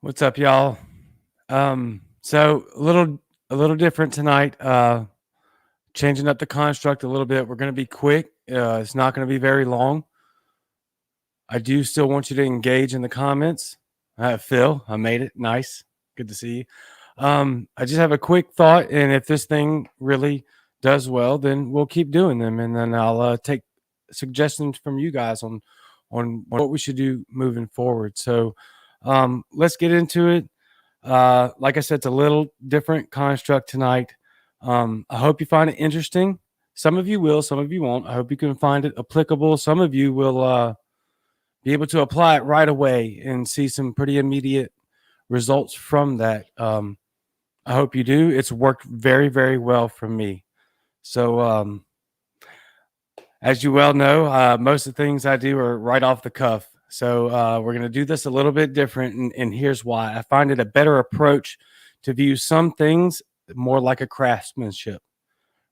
What's up, y'all? So a little different tonight. Changing up the construct a little bit. We're going to be quick. It's not going to be very long. I do still want you to engage in the comments. Phil, I made it. Nice. Good to see you. I just have a quick thought, and if this thing really does well, then we'll keep doing them, and then I'll take suggestions from you guys on what we should do moving forward. So let's get into it. Like I said, it's a little different construct tonight. I hope you find it interesting. Some of you will, some of you won't. I hope you can find it applicable. Some of you will be able to apply it right away and see some pretty immediate results from that. I hope you do. It's worked very, very well for me. So, as you well know, most of the things I do are right off the cuff. So we're going to do this a little bit different, and here's why. I find it a better approach to view some things more like a craftsmanship,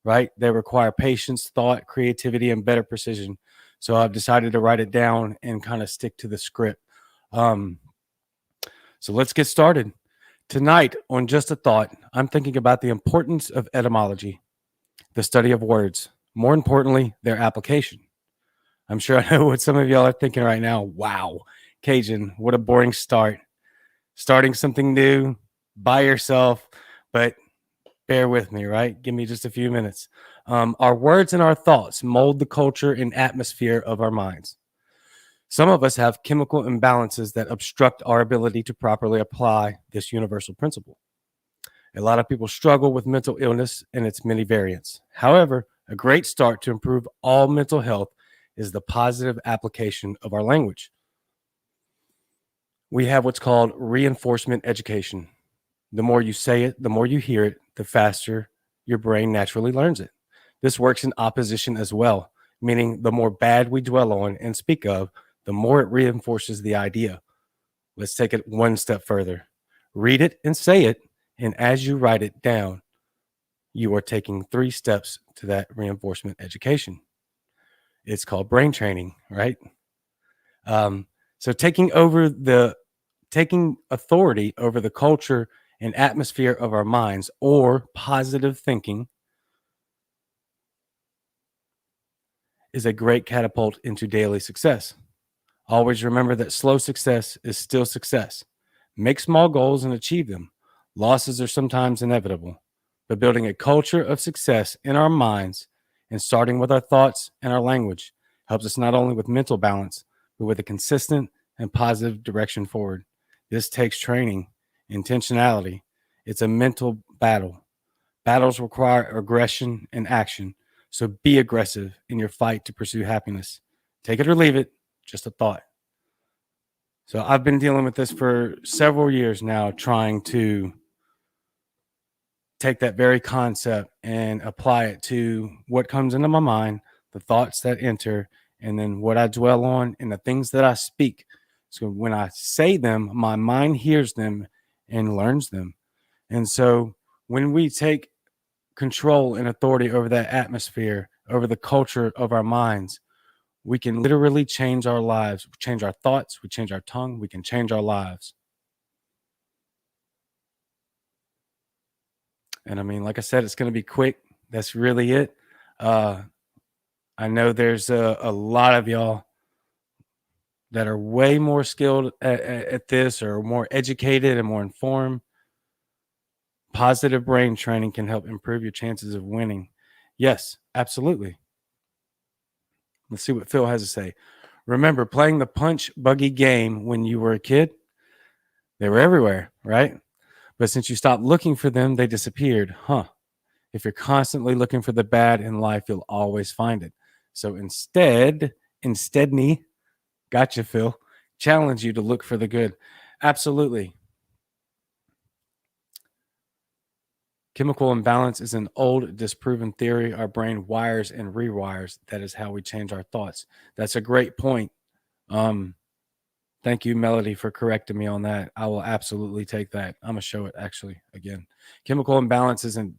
right? They require patience, thought, creativity, and better precision. So I've decided to write it down and kind of stick to the script. So let's get started. Tonight, on Just a Thought, I'm thinking about the importance of etymology, the study of words, more importantly, their application. I'm sure I know what some of y'all are thinking right now. Wow, Cajun, what a boring start. Starting something new by yourself, but bear with me, right? Give me just a few minutes. Our words and our thoughts mold the culture and atmosphere of our minds. Some of us have chemical imbalances that obstruct our ability to properly apply this universal principle. A lot of people struggle with mental illness and its many variants. However, a great start to improve all mental health is the positive application of our language. We have what's called reinforcement education. The more you say it, the more you hear it, the faster your brain naturally learns it. This works in opposition as well, meaning the more bad we dwell on and speak of, the more it reinforces the idea. Let's take it one step further. Read it and say it, and as you write it down, you are taking 3 steps to that reinforcement education. It's called brain training, right? So taking authority over the culture and atmosphere of our minds, or positive thinking, is a great catapult into daily success. Always remember that slow success is still success. Make small goals and achieve them. Losses are sometimes inevitable, but building a culture of success in our minds and starting with our thoughts and our language helps us not only with mental balance, but with a consistent and positive direction forward. This takes training, intentionality. It's a mental battle. Battles require aggression and action. So be aggressive in your fight to pursue happiness. Take it or leave it, just a thought. So I've been dealing with this for several years now, trying to take that very concept and apply it to what comes into my mind, the thoughts that enter, and then what I dwell on and the things that I speak. So when I say them, my mind hears them and learns them. And so when we take control and authority over that atmosphere, over the culture of our minds, we can literally change our lives, change our thoughts, we change our tongue, we can change our lives. And I mean, like I said, it's going to be quick. That's really it. I know there's a lot of y'all that are way more skilled at this, or more educated and more informed. Positive brain training can help improve your chances of winning. Yes, absolutely. Let's see what Phil has to say. Remember playing the punch buggy game when you were a kid? They were everywhere, right? But since you stopped looking for them, they disappeared. Huh. If you're constantly looking for the bad in life, you'll always find it. So insteadly, gotcha, Phil, challenge you to look for the good. Absolutely. Chemical imbalance is an old, disproven theory. Our brain wires and rewires. That is how we change our thoughts. That's a great point. Thank you, Melody, for correcting me on that. I will absolutely take that. I'm gonna show it actually again. Chemical imbalance is an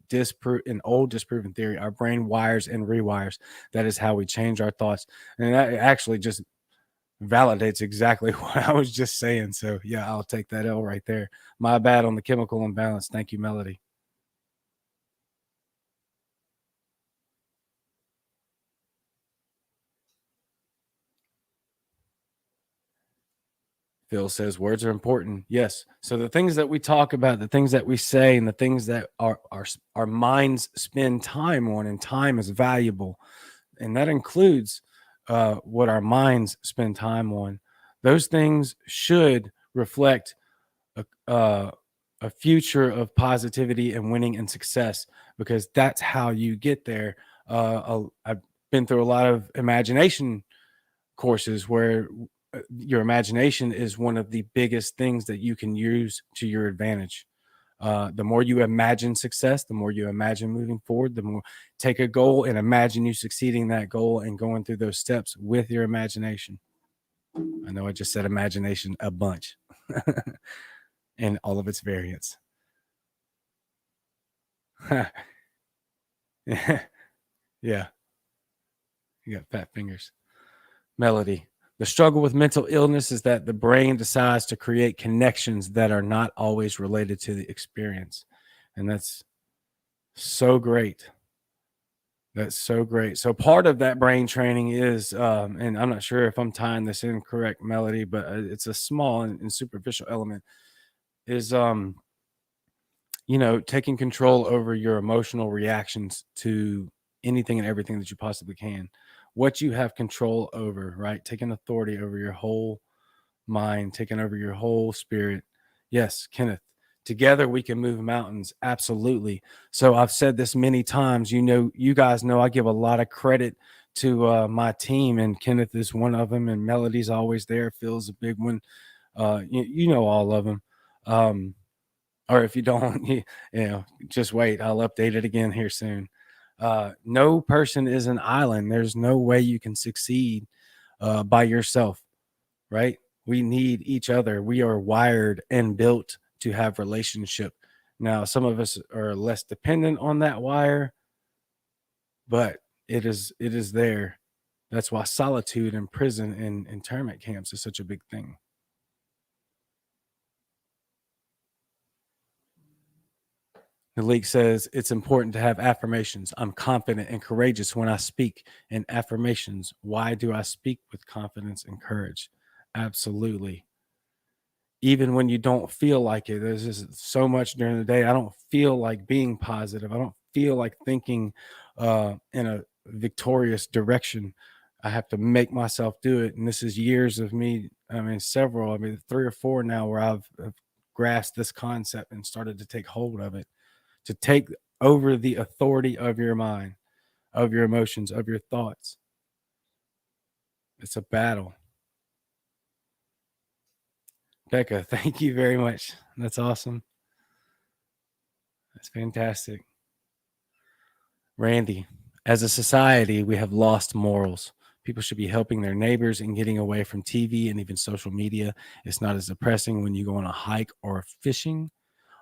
old, disproven theory. Our brain wires and rewires. That is how we change our thoughts. And that actually just validates exactly what I was just saying. So yeah, I'll take that L right there. My bad on the chemical imbalance. Thank you, Melody. Phil says words are important. Yes. So the things that we talk about, the things that we say, and the things that our minds spend time on, and time is valuable, and that includes what our minds spend time on. Those things should reflect a, a future of positivity and winning and success, because that's how you get there. I've been through a lot of imagination courses where your imagination is one of the biggest things that you can use to your advantage. The more you imagine success, the more you imagine moving forward, the more take a goal and imagine you succeeding that goal and going through those steps with your imagination. I know I just said imagination a bunch and all of its variants. Yeah, you got fat fingers. Melody. The struggle with mental illness is that the brain decides to create connections that are not always related to the experience. And that's so great. That's so great. So part of that brain training is, and I'm not sure if I'm tying this in correct, Melody, but it's a small and superficial element, is taking control over your emotional reactions to anything and everything that you possibly can. What you have control over, right? Taking authority over your whole mind, taking over your whole spirit. Yes, Kenneth. Together we can move mountains. Absolutely. So I've said this many times. You guys know I give a lot of credit to my team, and Kenneth is one of them, and Melody's always there. Phil's a big one. You know all of them. Or if you don't, just wait. I'll update it again here soon. No person is an island. There's no way you can succeed by yourself, right? We need each other. We are wired and built to have relationship. Now, some of us are less dependent on that wire, but it is there. That's why solitude in prison and internment camps is such a big thing. The league says it's important to have affirmations. I'm confident and courageous when I speak. And affirmations, why do I speak with confidence and courage? Absolutely. Even when you don't feel like it, there's just so much during the day. I don't feel like being positive. I don't feel like thinking in a victorious direction. I have to make myself do it. And this is years of me. I mean, several, I mean, 3 or 4 now where I've grasped this concept and started to take hold of it, to take over the authority of your mind, of your emotions, of your thoughts. It's a battle. Becca, thank you very much. That's awesome. That's fantastic. Randy, as a society, we have lost morals. People should be helping their neighbors and getting away from TV and even social media. It's not as depressing when you go on a hike or fishing.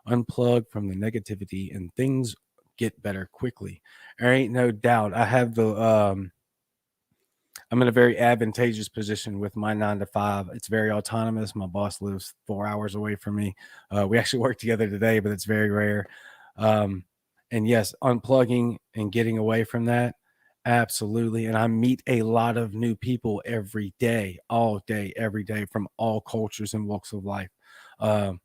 Unplug from the negativity and things get better quickly. There ain't no doubt. I'm in a very advantageous position with my 9 to 5. It's very autonomous. My boss lives 4 hours away from me. We actually work together today, but it's very rare. Um, and yes, unplugging and getting away from that, absolutely. And I meet a lot of new people every day, all day, every day, from all cultures and walks of life. Um,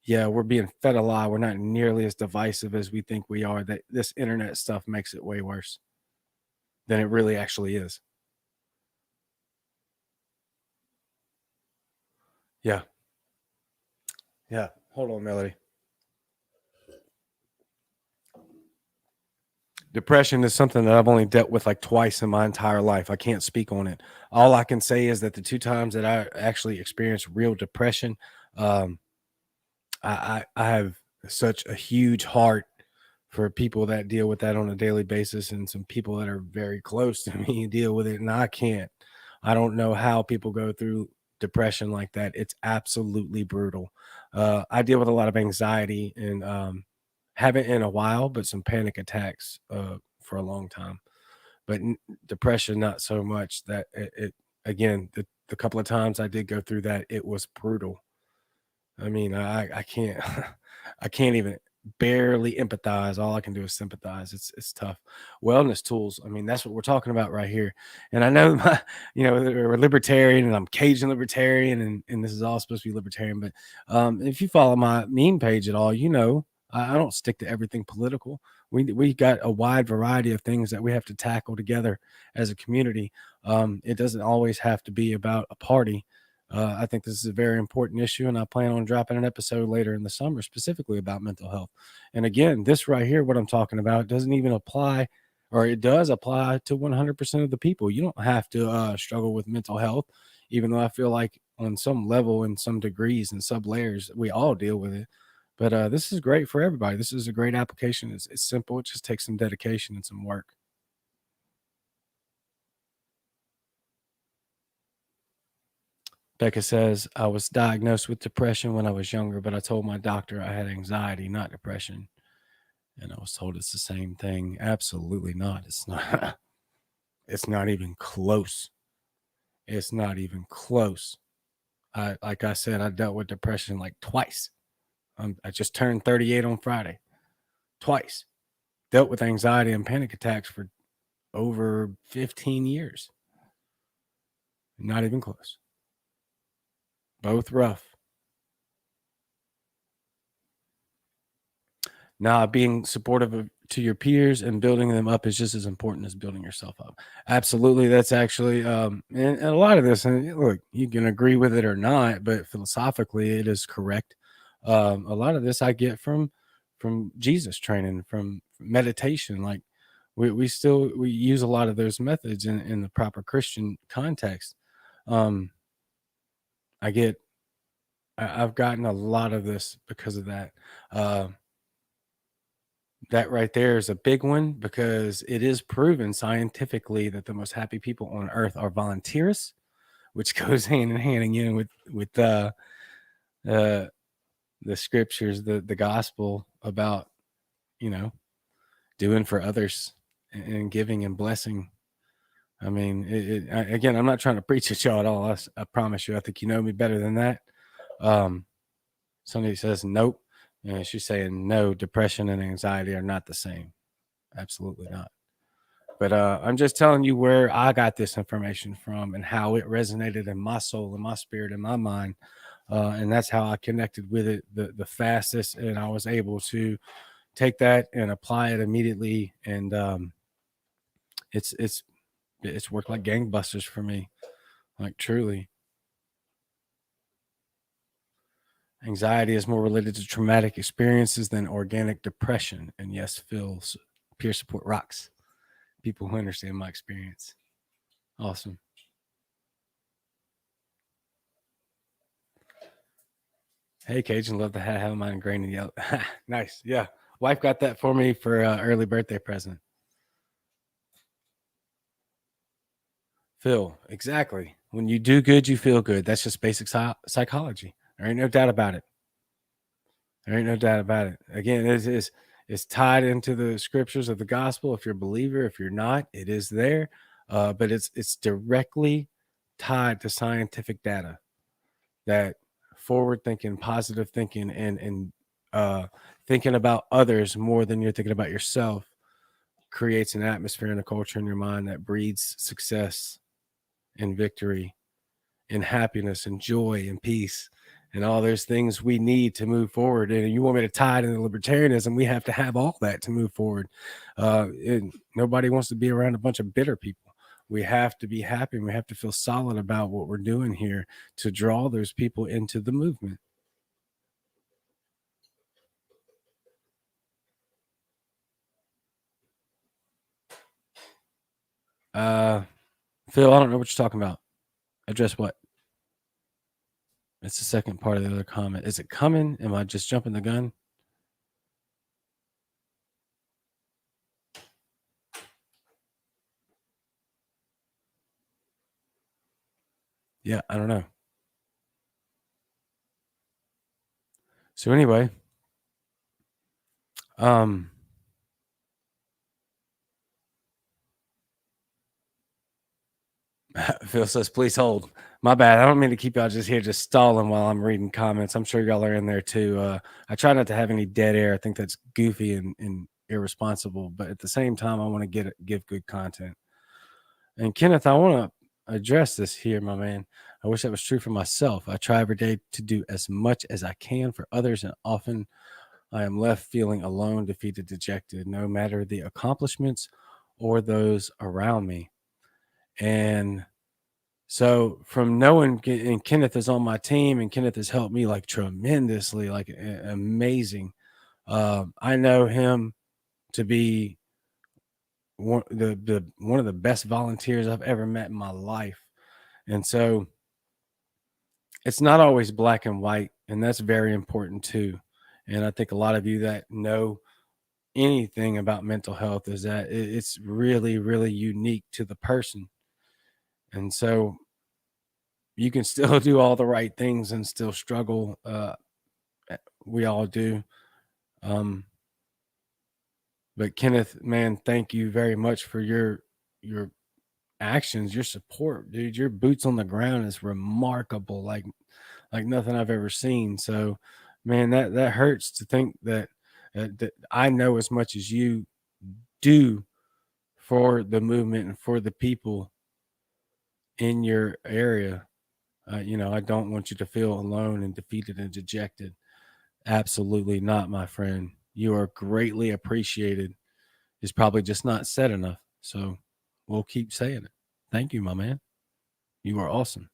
yeah, we're being fed a lie. We're not nearly as divisive as we think we are. That this internet stuff makes it way worse than it really actually is. Yeah. Yeah. Hold on, Melody. Depression is something that I've only dealt with like twice in my entire life. I can't speak on it. All I can say is that the 2 times that I actually experienced real depression, um, I have such a huge heart for people that deal with that on a daily basis, and some people that are very close to me deal with it, and I can't. I don't know how people go through depression like that. It's absolutely brutal. I deal with a lot of anxiety and haven't in a while, but some panic attacks for a long time. But depression, not so much. That it again, the couple of times I did go through that, it was brutal. I mean, I can't I can't even barely empathize. All I can do is sympathize. It's tough. Wellness tools. I mean, that's what we're talking about right here. And I know my, we're libertarian and I'm Cajun libertarian and this is all supposed to be libertarian. But if you follow my meme page at all, I don't stick to everything political. We got a wide variety of things that we have to tackle together as a community. It doesn't always have to be about a party. I think this is a very important issue, and I plan on dropping an episode later in the summer specifically about mental health. And again, this right here, what I'm talking about, doesn't even apply, or it does apply to 100% of the people. You don't have to struggle with mental health, even though I feel like on some level, in some degrees and sub layers, we all deal with it. But this is great for everybody. This is a great application. It's simple. It just takes some dedication and some work. Becca says, I was diagnosed with depression when I was younger, but I told my doctor I had anxiety, not depression. And I was told it's the same thing. Absolutely not. It's not. It's not even close. It's not even close. Like I said, I dealt with depression like twice. I just turned 38 on Friday. Twice. Dealt with anxiety and panic attacks for over 15 years. Not even close. Both rough. Now, being supportive to your peers and building them up is just as important as building yourself up. Absolutely. That's actually, and a lot of this, and look, you can agree with it or not, but philosophically, it is correct. A lot of this I get from Jesus training, from meditation. Like we use a lot of those methods in the proper Christian context. Um, I get, I've gotten a lot of this because of that. That right there is a big one because it is proven scientifically that the most happy people on earth are volunteers, which goes hand in hand again with uh, the scriptures, the gospel about you know doing for others and giving and blessing. I mean, again, I'm not trying to preach at y'all at all. I promise you. I think you know me better than that. Somebody says nope, and she's saying no. Depression and anxiety are not the same. Absolutely not. But I'm just telling you where I got this information from and how it resonated in my soul and my spirit and my mind. And that's how I connected with it the fastest. And I was able to take that and apply it immediately. And it's worked like gangbusters for me, like truly. Anxiety is more related to traumatic experiences than organic depression. And yes, Phil's peer support rocks. People who understand my experience. Awesome. Hey, Cajun, love the hat. Have mine ingrained in yellow. Nice. Yeah. Wife got that for me for early birthday present. Phil, exactly. When you do good, you feel good. That's just basic psychology. There ain't no doubt about it. There ain't no doubt about it. Again, it's tied into the scriptures of the gospel. If you're a believer, if you're not, it is there. But it's directly tied to scientific data that forward thinking, positive thinking, and thinking about others more than you're thinking about yourself creates an atmosphere and a culture in your mind that breeds success and victory and happiness and joy and peace and all those things we need to move forward. And you want me to tie it into libertarianism, we have to have all that to move forward. Nobody wants to be around a bunch of bitter people. We have to be happy and we have to feel solid about what we're doing here to draw those people into the movement. Phil, I don't know what you're talking about. Address what? It's the second part of the other comment. Is it coming? Am I just jumping the gun? Yeah, I don't know. So anyway, um, Phil says, please hold. My bad. I don't mean to keep y'all just here just stalling while I'm reading comments. I'm sure y'all are in there too. I try not to have any dead air. I think that's goofy and irresponsible, but at the same time, I want to give good content. And Kenneth, I want to address this here, my man. I wish that was true for myself. I try every day to do as much as I can for others, and often I am left feeling alone, defeated, dejected, no matter the accomplishments or those around me. And so from knowing, and Kenneth is on my team, and Kenneth has helped me like tremendously, like amazing. I know him to be one of the best volunteers I've ever met in my life, and so it's not always black and white, and that's very important too. And I think a lot of you that know anything about mental health is that it's really, really unique to the person, and so you can still do all the right things and still struggle. We all do. But Kenneth, man, thank you very much for your actions, your support, dude. Your boots on the ground is remarkable, like nothing I've ever seen. So, man, that hurts to think that that I know as much as you do for the movement and for the people in your area. I don't want you to feel alone and defeated and dejected. Absolutely not, my friend. You are greatly appreciated. It's probably just not said enough. So we'll keep saying it. Thank you, my man. You are awesome.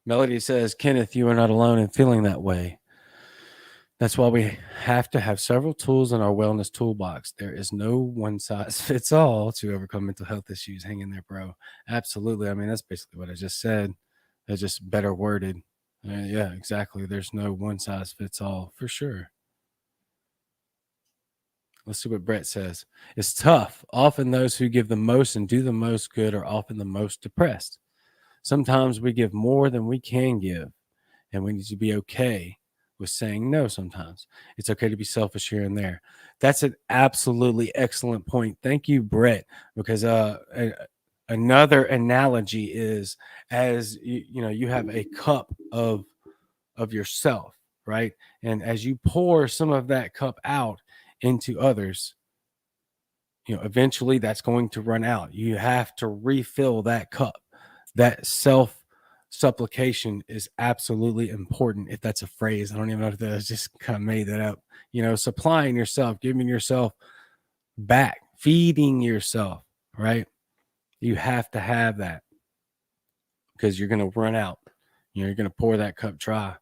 Melody says, Kenneth, you are not alone in feeling that way. That's why we have to have several tools in our wellness toolbox. There is no one size fits all to overcome mental health issues. Hang in there, bro. Absolutely. I mean, that's basically what I just said. It's just better worded. Yeah, exactly. There's no one size fits all for sure. Let's see what Brett says. It's tough. Often those who give the most and do the most good are often the most depressed. Sometimes we give more than we can give, and we need to be okay with saying no sometimes. It's okay to be selfish here and there. That's an absolutely excellent point. Thank you, Brett, because another analogy is as you have a cup of yourself, right? And as you pour some of that cup out into others, eventually that's going to run out. You have to refill that cup. That self supplication is absolutely important. If that's a phrase, I don't even know if that, I just kind of made that up. Supplying yourself, giving yourself back, feeding yourself, right? You have to have that because you're going to run out. You're going to pour that cup dry.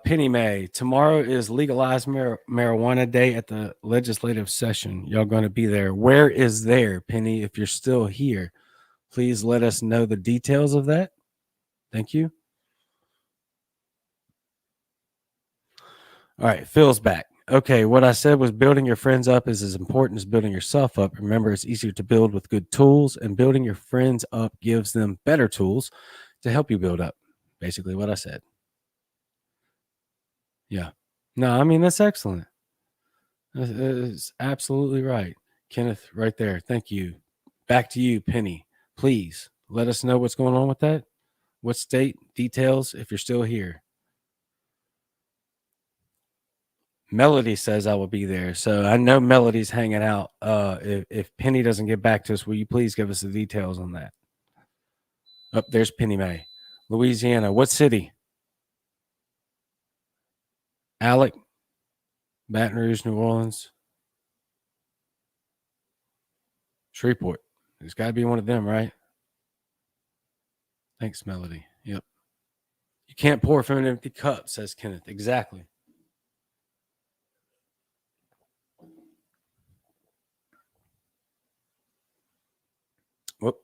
Penny May, tomorrow is legalized marijuana day at the legislative session. Y'all going to be there. Where is there, Penny? If you're still here, please let us know the details of that. Thank you. All right, Phil's back. Okay, what I said was building your friends up is as important as building yourself up. Remember, it's easier to build with good tools, and building your friends up gives them better tools to help you build up. Basically, what I said. Yeah. No, I mean, that's excellent. That is absolutely right. Kenneth, right there. Thank you. Back to you, Penny. Please let us know what's going on with that. What state, details, if you're still here. Melody says I will be there. So I know Melody's hanging out. If Penny doesn't get back to us, will you please give us the details on that? Oh, there's Penny May. Louisiana. What city? Alec, Baton Rouge, New Orleans, Shreveport. There's got to be one of them, right? Thanks, Melody. Yep. You can't pour from an empty cup, says Kenneth. Exactly. Whoop.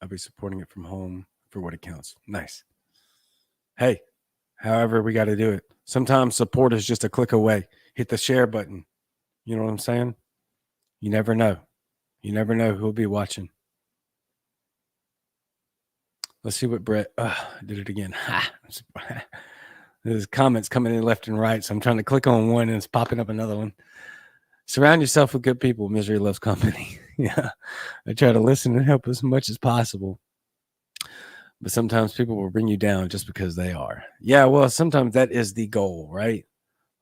I'll be supporting it from home for what it counts. Nice. Hey, however we got to do it. Sometimes support is just a click away. Hit the share button. You know what I'm saying? You never know. You never know who'll be watching. Let's see what Brett did it again. There's comments coming in left and right, so I'm trying to click on one and it's popping up another one. Surround yourself with good people. Misery loves company. Yeah, I try to listen and help as much as possible, but sometimes people will bring you down just because they are. Yeah, well, sometimes that is the goal, right?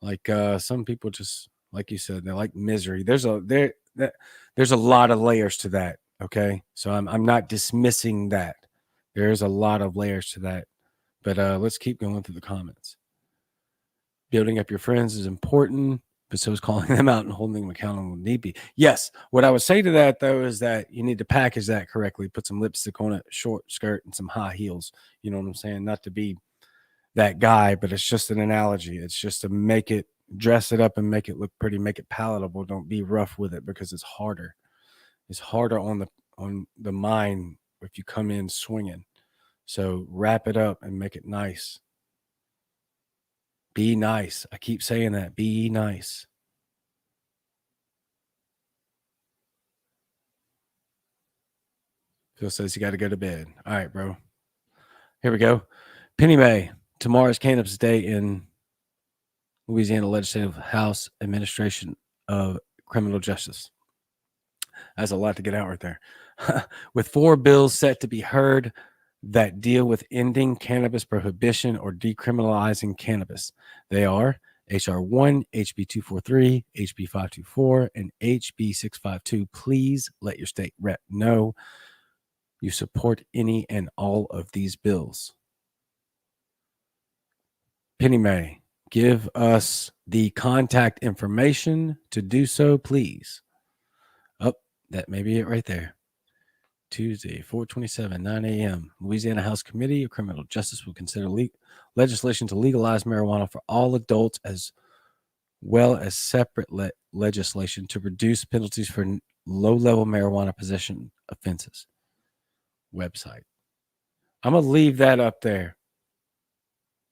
Like some people just, like you said, they like misery. There's a lot of layers to that. Okay, so I'm not dismissing that. There's a lot of layers to that, but let's keep going through the comments. Building up your friends is important, but so is calling them out and holding them accountable when need be. Yes, what I would say to that though is that you need to package that correctly. Put some lipstick on it, short skirt, and some high heels. You know what I'm saying? Not to be that guy, but it's just an analogy. It's just to make it, dress it up and make it look pretty, make it palatable. Don't be rough with it because it's harder. It's harder on the mind if you come in swinging. So wrap it up and make it nice. Be nice. I keep saying that. Be nice. Phil says you got to go to bed. All right, bro. Here we go. Penny May. Tomorrow's cannabis day in Louisiana Legislative House Administration of Criminal Justice. That's a lot to get out right there. With 4 bills set to be heard that deal with ending cannabis prohibition or decriminalizing cannabis. They are HR 1, HB 243, HB 524, and HB 652. Please let your state rep know you support any and all of these bills. Penny May, give us the contact information to do so, please. Oh, that may be it right there. Tuesday, 4/27, 9 a.m. Louisiana House Committee of Criminal Justice will consider legislation to legalize marijuana for all adults, as well as separate legislation to reduce penalties for low-level marijuana possession offenses. Website. I'm going to leave that up there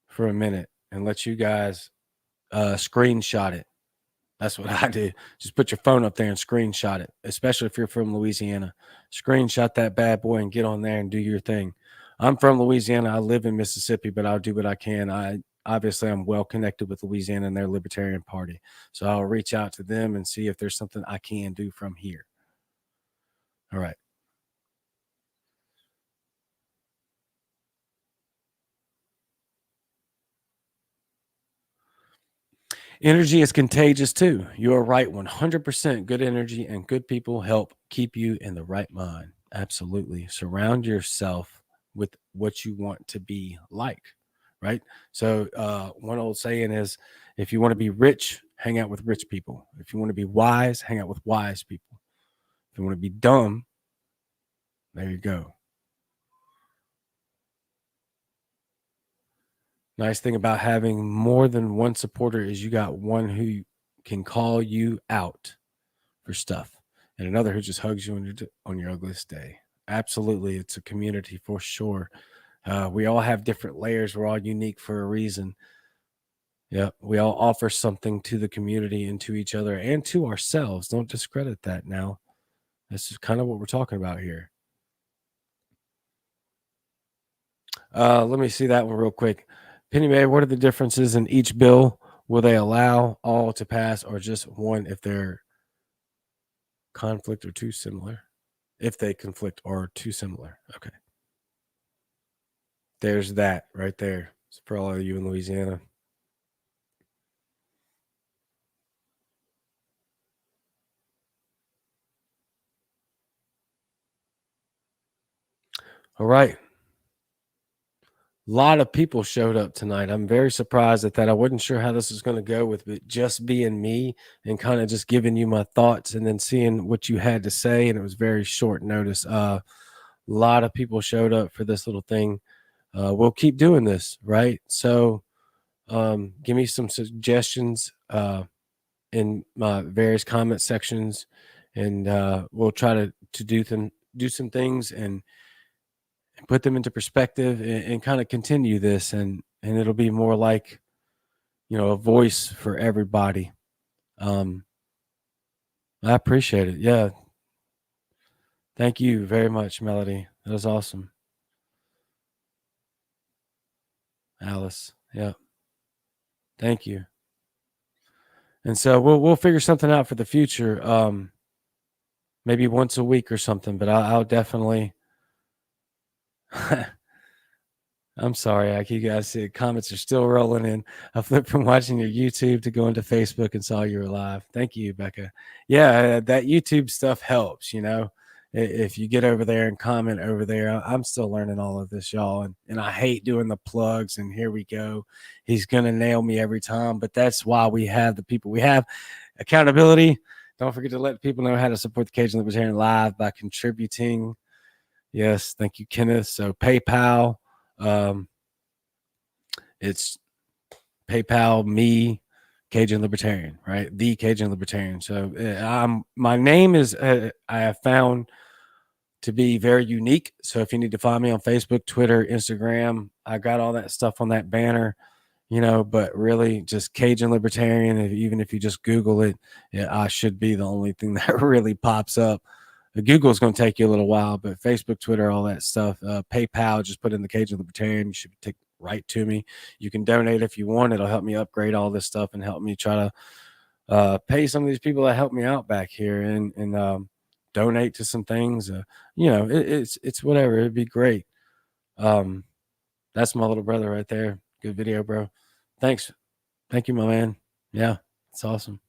for a minute and let you guys screenshot it. That's what I do. Just put your phone up there and screenshot it, especially if you're from Louisiana. Screenshot that bad boy and get on there and do your thing. I'm from Louisiana. I live in Mississippi, but I'll do what I can. I'm well connected with Louisiana and their Libertarian Party. So I'll reach out to them and see if there's something I can do from here. All right. Energy is contagious too. You are right. 100% good energy and good people help keep you in the right mind. Absolutely. Surround yourself with what you want to be like, right? So one old saying is, if you want to be rich, hang out with rich people. If you want to be wise, hang out with wise people. If you want to be dumb, there you go. Nice thing about having more than one supporter is you got one who can call you out for stuff and another who just hugs you on your ugliest day. Absolutely. It's a community for sure. We all have different layers. We're all unique for a reason. Yeah. We all offer something to the community and to each other and to ourselves. Don't discredit that now. This is kind of what we're talking about here. Let me see that one real quick. Penny May, what are the differences in each bill? Will they allow all to pass or just one if they're conflict or too similar? If they conflict or too similar. Okay. There's that right there. It's for all of you in Louisiana. All right. A lot of people showed up tonight. I'm very surprised at that. I wasn't sure how this was going to go with it just being me and kind of just giving you my thoughts and then seeing what you had to say. And it was very short notice. A lot of people showed up for this little thing. We'll keep doing this, right? So give me some suggestions in my various comment sections, and we'll try to do some things and put them into perspective and kind of continue this, and it'll be more like, a voice for everybody. I appreciate it. Yeah. Thank you very much, Melody. That was awesome. Alice. Yeah. Thank you. And so we'll figure something out for the future. Maybe once a week or something, but I'll definitely. I'm sorry, I keep guys see comments are still rolling in. I flipped from watching your YouTube to going to Facebook and saw you were live. Thank you, Becca. Yeah, that YouTube stuff helps, you know. If you get over there and comment over there, I'm still learning all of this, y'all. And I hate doing the plugs. And here we go. He's gonna nail me every time, but that's why we have the people we have. Accountability. Don't forget to let people know how to support the Cajun Libertarian Live by contributing. Yes, thank you, Kenneth. So PayPal. It's PayPal me Cajun Libertarian, right? The Cajun Libertarian. So my name is I have found to be very unique. So if you need to find me on Facebook, Twitter, Instagram, I got all that stuff on that banner, you know, but really just Cajun Libertarian. Even if you just Google it, yeah, I should be the only thing that really pops up. Google's going to take you a little while, but Facebook, Twitter, all that stuff, PayPal, just put in the Cajun Libertarian. You should take right to me. You can donate if you want. It'll help me upgrade all this stuff and help me try to pay some of these people that help me out back here and donate to some things. You know, it's whatever. It'd be great. That's my little brother right there. Good video, bro. Thanks. Thank you, my man. Yeah, it's awesome.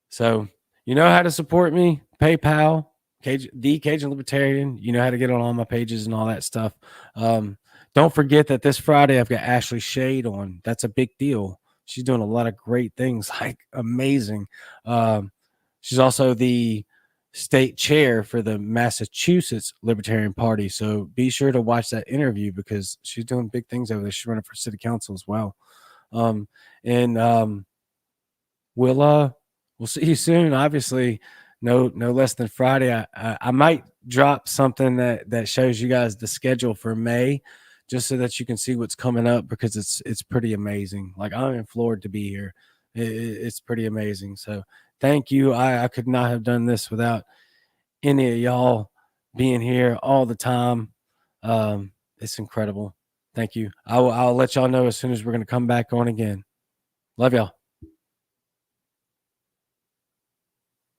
So you know how to support me. PayPal, the Cajun Libertarian. You know how to get on all my pages and all that stuff. Don't forget that this Friday I've got Ashley Shade on. That's a big deal. She's doing a lot of great things, like amazing. She's also the state chair for the Massachusetts Libertarian Party. So be sure to watch that interview because she's doing big things over there. She's running for city council as well. We'll see you soon. Obviously, no less than Friday. I might drop something that shows you guys the schedule for May, just so that you can see what's coming up because it's pretty amazing. Like I'm floored to be here. It's pretty amazing. So thank you. I could not have done this without any of y'all being here all the time. It's incredible. Thank you. I'll let y'all know as soon as we're going to come back on again. Love y'all.